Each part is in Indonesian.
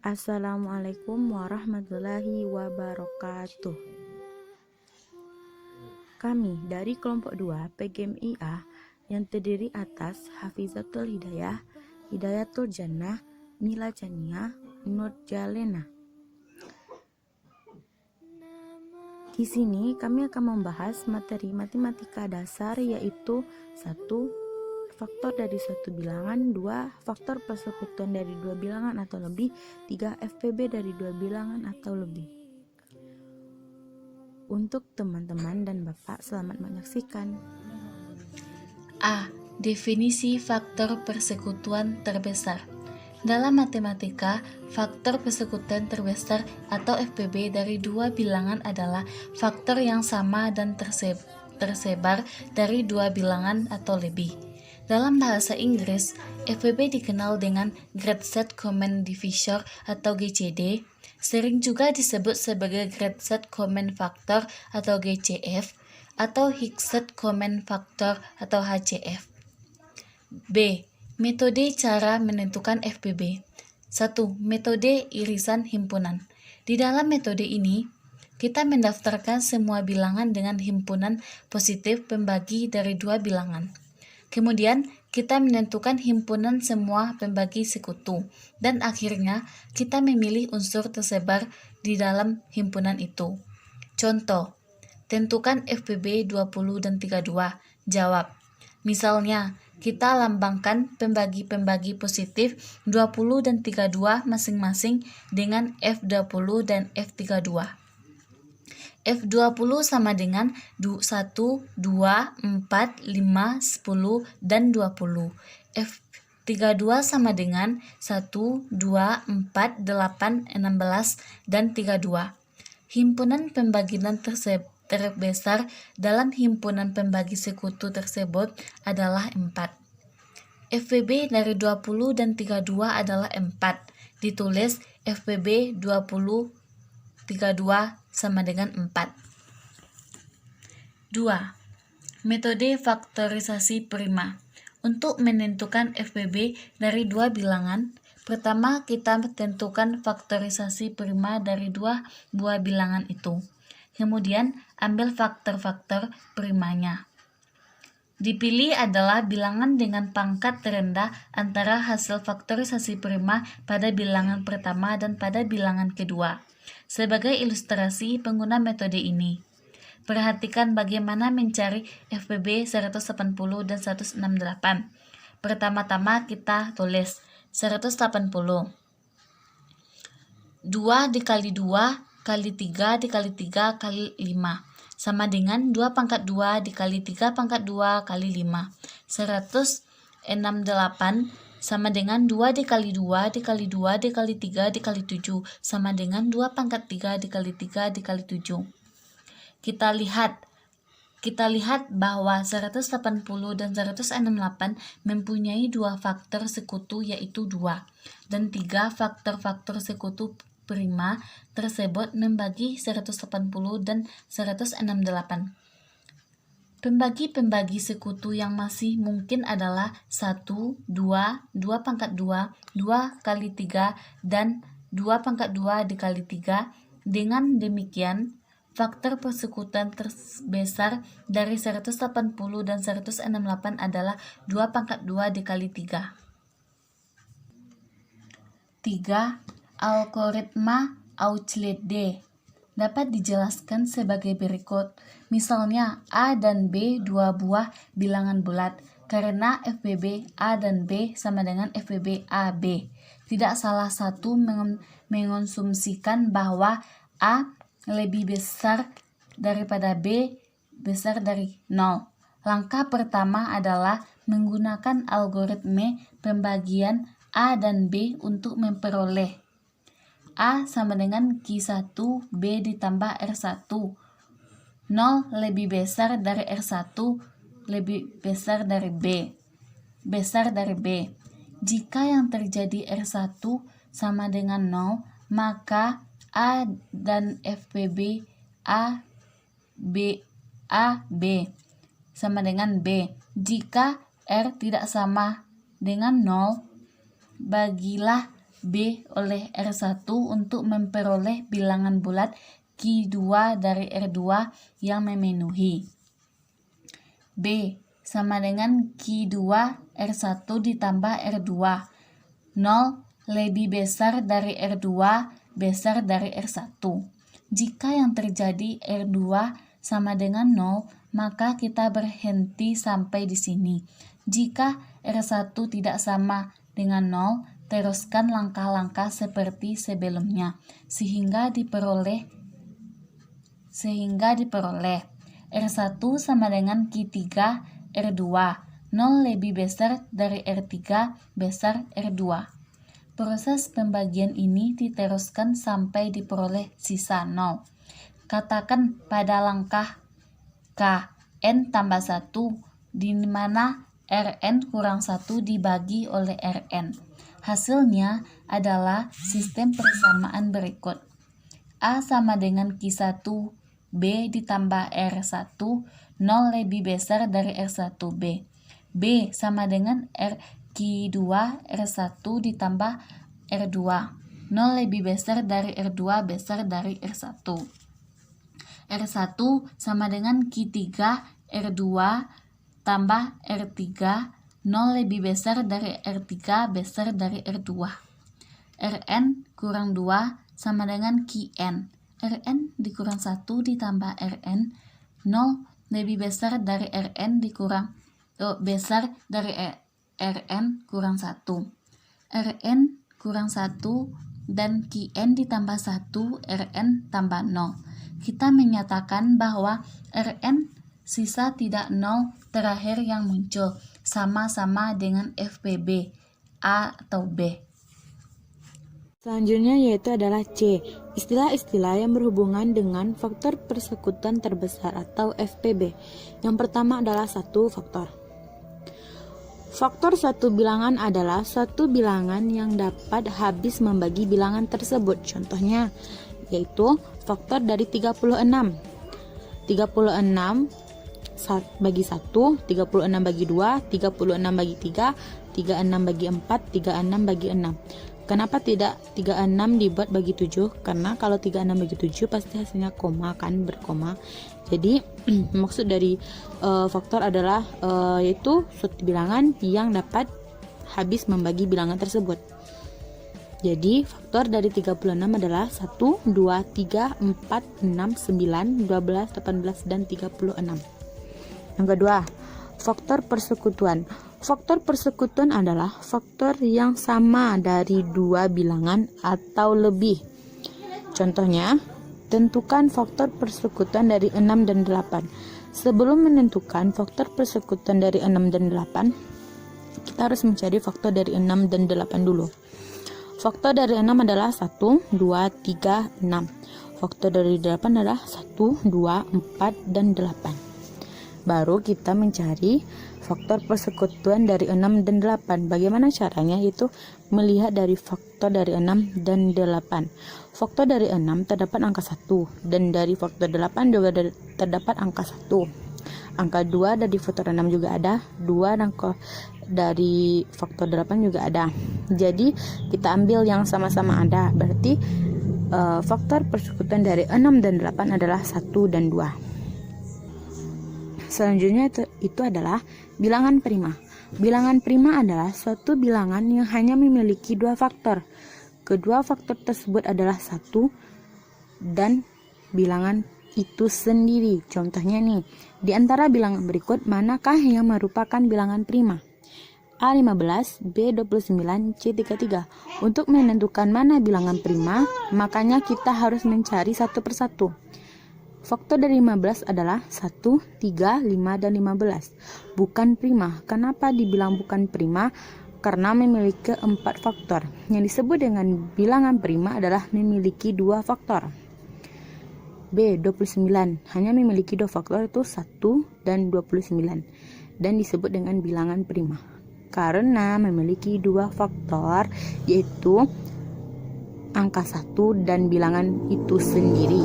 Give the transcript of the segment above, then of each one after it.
Assalamualaikum warahmatullahi wabarakatuh. Kami dari kelompok 2 PGMIA yang terdiri atas Hafizatul Hidayah, Hidayatul Jannah, Nila Jania, Nur Jalena. Di sini kami akan membahas materi matematika dasar, yaitu 1. Faktor dari suatu bilangan, 2. Faktor persekutuan dari dua bilangan atau lebih, 3. FPB dari dua bilangan atau lebih. Untuk teman-teman dan Bapak, selamat menyaksikan. A. Definisi faktor persekutuan terbesar. Dalam matematika, faktor persekutuan terbesar atau FPB dari dua bilangan adalah faktor yang sama dan tersebar dari dua bilangan atau lebih. Dalam bahasa Inggris, FPB dikenal dengan Great Set Common Divisor atau GCD, sering juga disebut sebagai Great Set Common Factor atau GCF, atau Highest Common Factor atau HCF. B. Metode cara menentukan FPB. 1. Metode irisan himpunan. Di dalam metode ini, kita mendaftarkan semua bilangan dengan himpunan positif pembagi dari dua bilangan. Kemudian, kita menentukan himpunan semua pembagi sekutu, dan akhirnya kita memilih unsur tersebar di dalam himpunan itu. Contoh, tentukan FPB 20 dan 32. Jawab. Misalnya, kita lambangkan pembagi-pembagi positif 20 dan 32 masing-masing dengan F20 dan F32. F20 sama dengan 1, 2, 4, 5, 10, dan 20. F32 sama dengan 1, 2, 4, 8, 16, dan 32. Himpunan pembagian terbesar dalam himpunan pembagi sekutu tersebut adalah 4. FPB dari 20 dan 32 adalah 4. Ditulis FPB 20 32 sama dengan 4. 2. Metode faktorisasi prima. Untuk menentukan FPB dari dua bilangan, pertama kita tentukan faktorisasi prima dari dua buah bilangan itu. Kemudian ambil faktor-faktor primanya. Dipilih adalah bilangan dengan pangkat terendah antara hasil faktorisasi prima pada bilangan pertama dan pada bilangan kedua. Sebagai ilustrasi pengguna metode ini, perhatikan bagaimana mencari FPB 180 dan 168. Pertama-tama kita tulis 180. 2 dikali 2 kali 3 dikali 3 kali 5 sama dengan 2 pangkat 2 dikali 3 pangkat 2 kali 5. 168 sama dengan 2 dikali 2 dikali 2 dikali 3 dikali 7 sama dengan 2 pangkat 3 dikali 3 dikali 7. Kita lihat bahwa 180 dan 168 mempunyai dua faktor sekutu, yaitu 2, dan 3 faktor-faktor sekutu prima tersebut membagi 180 dan 168. Pembagi-pembagi sekutu yang masih mungkin adalah 1, 2, 2 pangkat 2, 2 kali 3, dan 2 pangkat 2 dikali 3. Dengan demikian, faktor persekutuan terbesar dari 180 dan 168 adalah 2 pangkat 2 dikali 3. 3. Algoritma Auclide dapat dijelaskan sebagai berikut. Misalnya, A dan B dua buah bilangan bulat. Karena FPB A dan B sama dengan FPB AB, tidak salah satu mengonsumsikan bahwa A lebih besar daripada B besar dari 0. Langkah pertama adalah menggunakan algoritma pembagian A dan B untuk memperoleh A sama dengan Q1 B ditambah R1. 0 lebih besar dari R1 lebih besar dari B. Jika yang terjadi R1 sama dengan 0, maka A dan FPB A B sama dengan B. Jika R tidak sama dengan 0, bagilah B oleh R1 untuk memperoleh bilangan bulat Q2 dari R2 yang memenuhi. B sama dengan Q2 R1 ditambah R2. 0 lebih besar dari R2 besar dari R1. Jika yang terjadi R2 sama dengan 0, maka kita berhenti sampai di sini. Jika R1 tidak sama dengan 0, teruskan langkah-langkah seperti sebelumnya sehingga diperoleh R1 sama dengan Q3 R2. 0 lebih besar dari R3 besar R2. Proses pembagian ini diteruskan sampai diperoleh sisa 0. Katakan pada langkah K, N tambah 1, di mana Rn kurang 1 dibagi oleh Rn. Hasilnya adalah sistem persamaan berikut. A sama dengan Q1, B ditambah R1, 0 lebih besar dari R1B. B sama dengan Q2 R1 ditambah R2, 0 lebih besar dari R2 besar dari R1. R1 sama dengan Q3 R2 tambah R3, 0 lebih besar dari R3 besar dari R2. Rn kurang 2 sama dengan Qn. Rn dikurang 1 ditambah Rn, 0 lebih besar dari Rn besar dari Rn kurang 1. Rn kurang 1 dan Qn ditambah 1, Rn tambah 0. Kita menyatakan bahwa Rn sisa tidak 0 terakhir yang muncul sama-sama dengan FPB, A atau B. Selanjutnya yaitu adalah C, istilah-istilah yang berhubungan dengan faktor persekutuan terbesar atau FPB. Yang pertama adalah satu faktor. Faktor satu bilangan adalah suatu bilangan yang dapat habis membagi bilangan tersebut. Contohnya yaitu faktor dari 36. 36 bagi 1, 36 bagi 2, 36 bagi 3, 36 bagi 4, 36 bagi 6. Kenapa tidak 36 dibuat bagi 7? Karena kalau 36 bagi 7 pasti hasilnya koma kan, berkoma. Jadi maksud dari faktor adalah yaitu suatu bilangan yang dapat habis membagi bilangan tersebut. Jadi faktor dari 36 adalah 1, 2, 3, 4, 6, 9, 12, 18, dan 36. Yang kedua, faktor persekutuan. Faktor persekutuan adalah faktor yang sama dari dua bilangan atau lebih. Contohnya, tentukan faktor persekutuan dari 6 dan 8. Sebelum menentukan faktor persekutuan dari 6 dan 8, kita harus mencari faktor dari 6 dan 8 dulu. Faktor dari 6 adalah 1, 2, 3, 6. Faktor dari 8 adalah 1, 2, 4, dan 8. Baru kita mencari faktor persekutuan dari 6 dan 8. Bagaimana caranya? Yaitu melihat dari faktor dari 6 dan 8. Faktor dari 6 terdapat angka 1, dan dari faktor 8 juga terdapat angka 1. Angka 2 dari faktor 6 juga ada, 2 dari faktor 8 juga ada. Jadi kita ambil yang sama-sama ada. Berarti faktor persekutuan dari 6 dan 8 adalah 1 dan 2. Selanjutnya itu adalah bilangan prima. Bilangan prima adalah suatu bilangan yang hanya memiliki dua faktor. Kedua faktor tersebut adalah 1 dan bilangan itu sendiri. Contohnya nih, di antara bilangan berikut manakah yang merupakan bilangan prima? A15, B29, C33. Untuk menentukan mana bilangan prima, makanya kita harus mencari satu persatu. Faktor dari 15 adalah 1, 3, 5, dan 15. Bukan prima. Kenapa dibilang bukan prima? Karena memiliki 4 faktor. Yang disebut dengan bilangan prima adalah memiliki 2 faktor. B29 hanya memiliki 2 faktor, yaitu 1 dan 29. Dan disebut dengan bilangan prima. Karena memiliki 2 faktor, yaitu angka 1 dan bilangan itu sendiri.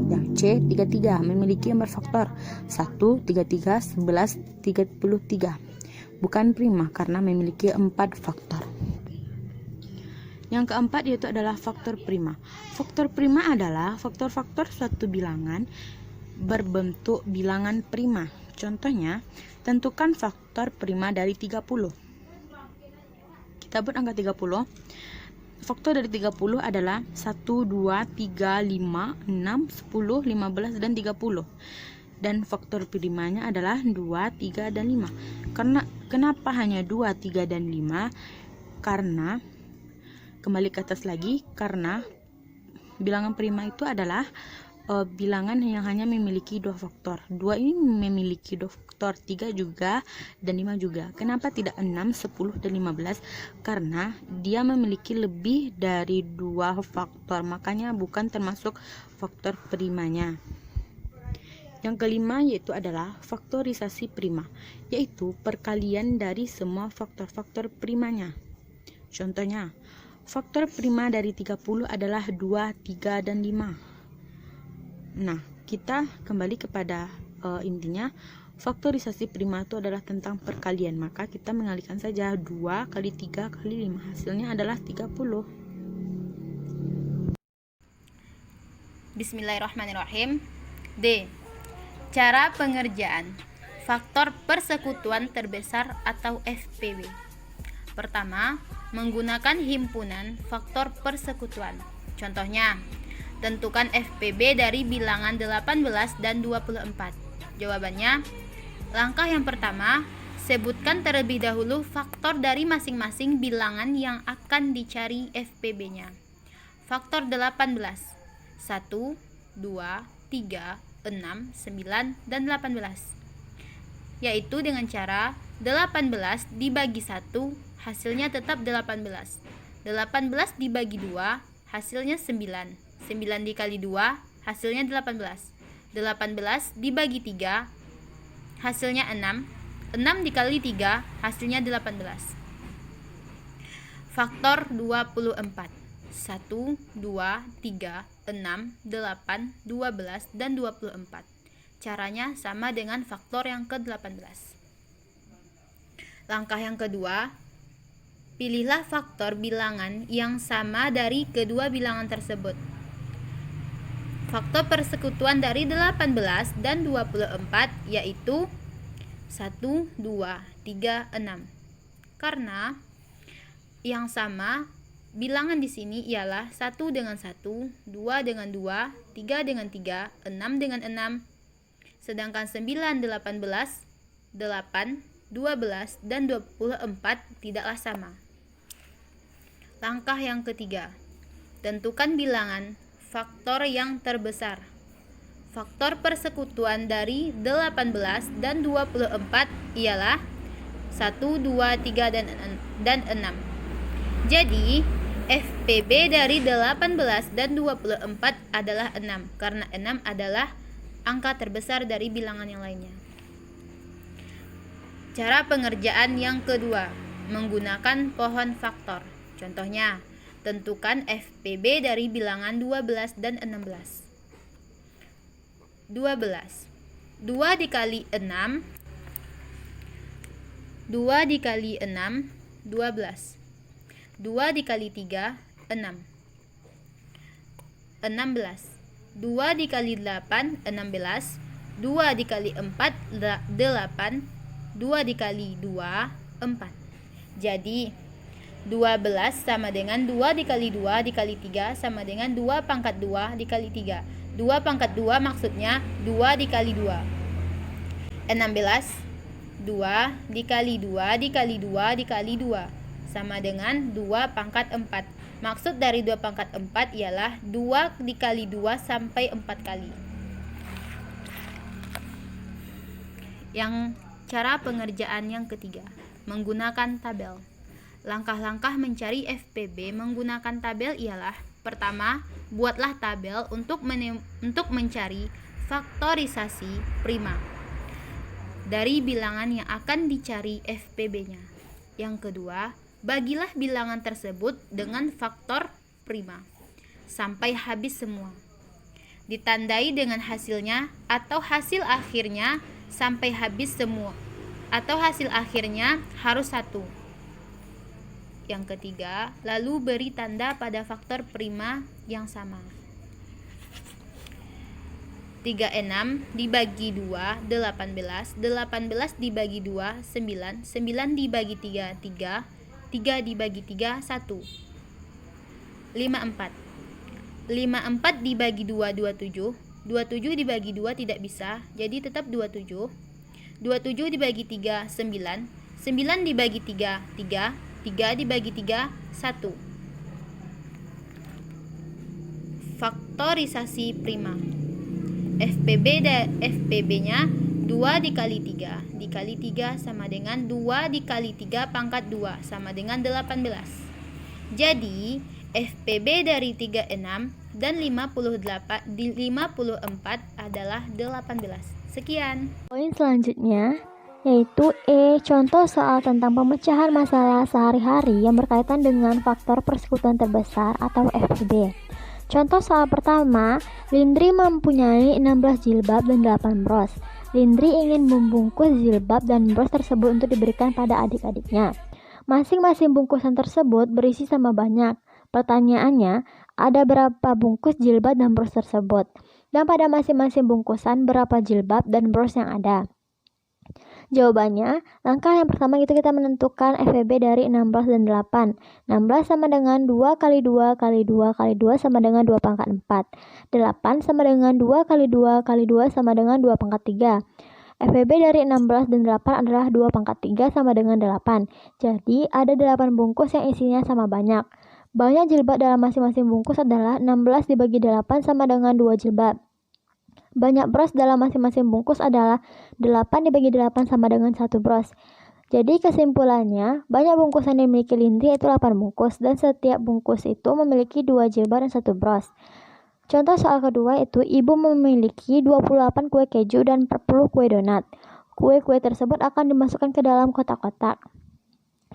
Yang C33 memiliki 4 faktor, 1, 33, 11, 33. Bukan prima karena memiliki 4 faktor. Yang keempat yaitu adalah faktor prima. Faktor prima adalah faktor-faktor suatu bilangan berbentuk bilangan prima. Contohnya, tentukan faktor prima dari 30. Kita buat angka 30. Faktor dari 30 adalah 1, 2, 3, 5, 6, 10, 15, dan 30. Dan faktor primanya adalah 2, 3, dan 5. Kenapa hanya 2, 3, dan 5? Karena kembali ke atas lagi, karena bilangan prima itu adalah bilangan yang hanya memiliki 2 faktor. 2 ini memiliki 2 faktor, 3 juga dan 5 juga. Kenapa tidak 6, 10, dan 15? Karena dia memiliki lebih dari 2 faktor, makanya bukan termasuk faktor primanya. Yang kelima yaitu adalah faktorisasi prima, yaitu perkalian dari semua faktor-faktor primanya. Contohnya, faktor prima dari 30 adalah 2, 3, dan 5. Nah, kita kembali kepada intinya, faktorisasi prima itu adalah tentang perkalian. Maka kita mengalihkan saja 2 kali 3 kali 5. Hasilnya adalah 30. Bismillahirrahmanirrahim. D. Cara pengerjaan faktor persekutuan terbesar atau FPB. Pertama, menggunakan himpunan faktor persekutuan. Contohnya, tentukan FPB dari bilangan 18 dan 24. Jawabannya, langkah yang pertama, sebutkan terlebih dahulu faktor dari masing-masing bilangan yang akan dicari FPB-nya. Faktor 18, 1, 2, 3, 6, 9, dan 18. Yaitu dengan cara 18 dibagi 1, hasilnya tetap 18. 18 dibagi 2, hasilnya 9. 9 dikali 2, hasilnya 18. 18 dibagi 3, hasilnya 6. 6 dikali 3, hasilnya 18. Faktor 24. 1, 2, 3, 6, 8, 12, dan 24. Caranya sama dengan faktor yang ke-18. Langkah yang kedua, pilihlah faktor bilangan yang sama dari kedua bilangan tersebut. Faktor persekutuan dari 18 dan 24 yaitu 1, 2, 3, 6. Karena yang sama bilangan di sini ialah 1 dengan 1, 2 dengan 2, 3 dengan 3, 6 dengan 6. Sedangkan 9, 18, 8, 12, dan 24 tidaklah sama. Langkah yang ketiga, tentukan bilangan faktor yang terbesar. Faktor persekutuan dari 18 dan 24 ialah 1, 2, 3, dan 6. Jadi, FPB dari 18 dan 24 adalah 6, karena 6 adalah angka terbesar dari bilangan yang lainnya. Cara pengerjaan yang kedua, menggunakan pohon faktor. Contohnya, tentukan FPB dari bilangan 12 dan 16. 12. 2 dikali 6, 2 dikali 6, 12. 2 dikali 3, 6. 16. 2 dikali 8, 16. 2 dikali 4, 8. 2 dikali 2, 4. Jadi 12 sama dengan 2 dikali 2 dikali 3 sama dengan 2 pangkat 2 dikali 3. 2 pangkat 2 maksudnya 2 dikali 2. 16. 2 dikali 2 dikali 2 dikali 2 sama dengan 2 pangkat 4. Maksud dari 2 pangkat 4 ialah 2 dikali 2 sampai 4 kali. Yang cara pengerjaan yang ketiga, menggunakan tabel. Langkah-langkah mencari FPB menggunakan tabel ialah: pertama, buatlah tabel untuk mencari faktorisasi prima dari bilangan yang akan dicari FPB-nya. Yang kedua, bagilah bilangan tersebut dengan faktor prima sampai habis semua. Ditandai dengan hasilnya atau hasil akhirnya sampai habis semua, atau hasil akhirnya harus 1. yang ketiga, lalu beri tanda pada faktor prima yang sama. 36 dibagi 2, 18. 18 dibagi 2, 9. 9 dibagi 3, 3. 3 dibagi 3, 1. 54. 54 dibagi 2, 27. 27 dibagi 2 tidak bisa, jadi tetap 27. 27 dibagi 3, 9. 9 dibagi 3, 3. 3 dibagi 3, 1. Faktorisasi prima. FPB-nya 2 dikali 3 dikali 3 sama dengan 2 dikali 3 pangkat 2 sama dengan 18. Jadi FPB dari 36 dan 54 adalah 18. Sekian. Poin selanjutnya yaitu E. Contoh soal tentang pemecahan masalah sehari-hari yang berkaitan dengan faktor persekutuan terbesar atau FPB. Contoh soal pertama, Lindri mempunyai 16 jilbab dan 8 bros. Lindri ingin membungkus jilbab dan bros tersebut untuk diberikan pada adik-adiknya. Masing-masing bungkusan tersebut berisi sama banyak. Pertanyaannya, ada berapa bungkus jilbab dan bros tersebut? Dan pada masing-masing bungkusan berapa jilbab dan bros yang ada? Jawabannya, langkah yang pertama itu kita menentukan FPB dari 16 dan 8. 16 sama dengan 2 kali 2 kali 2 kali 2 sama dengan 2 pangkat 4. 8 sama dengan 2 kali 2 kali 2 sama dengan 2 pangkat 3. FPB dari 16 dan 8 adalah 2 pangkat 3 sama dengan 8. Jadi ada 8 bungkus yang isinya sama banyak. Banyak jilbab dalam masing-masing bungkus adalah 16 dibagi 8 sama dengan 2 jilbab. Banyak bros dalam masing-masing bungkus adalah 8 dibagi 8 sama dengan 1 bros. Jadi kesimpulannya, banyak bungkusan yang dimiliki Lindri yaitu 8 bungkus dan setiap bungkus itu memiliki 2 jilbab dan 1 bros. Contoh soal kedua itu ibu memiliki 28 kue keju dan 40 kue donat. Kue-kue tersebut akan dimasukkan ke dalam kotak-kotak.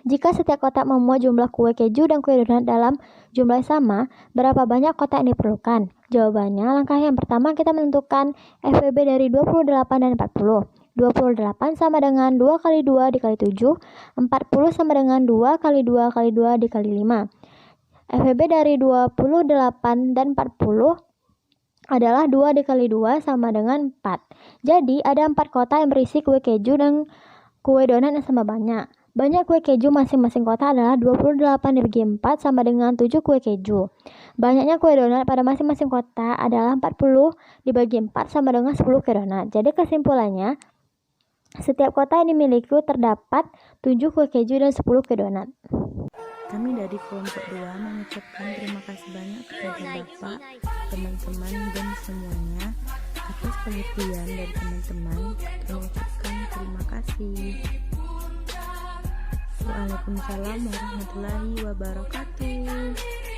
Jika setiap kotak memuat jumlah kue keju dan kue donat dalam jumlah sama, berapa banyak kotak yang diperlukan? Jawabannya, langkah yang pertama kita menentukan FPB dari 28 dan 40. 28 sama dengan 2 kali 2 dikali 7. 40 sama dengan 2 kali 2 kali 2 dikali 5. FPB dari 28 dan 40 adalah 2 dikali 2 sama dengan 4. Jadi ada 4 kotak yang berisi kue keju dan kue donat yang sama banyak. Banyak kue keju masing-masing kotak adalah 28 dibagi 4 sama dengan 7 kue keju. Banyaknya kue donat pada masing-masing kotak adalah 40 dibagi 4 sama dengan 10 kue donat. Jadi kesimpulannya, setiap kotak yang dimiliki terdapat 7 kue keju dan 10 kue donat. Kami dari kelompok 2 mengucapkan terima kasih banyak kepada Bapak, teman-teman, dan semuanya atas pengertian dari teman-teman. Kami ucapkan terima kasih. Waalaikumsalam warahmatullahi wabarakatuh.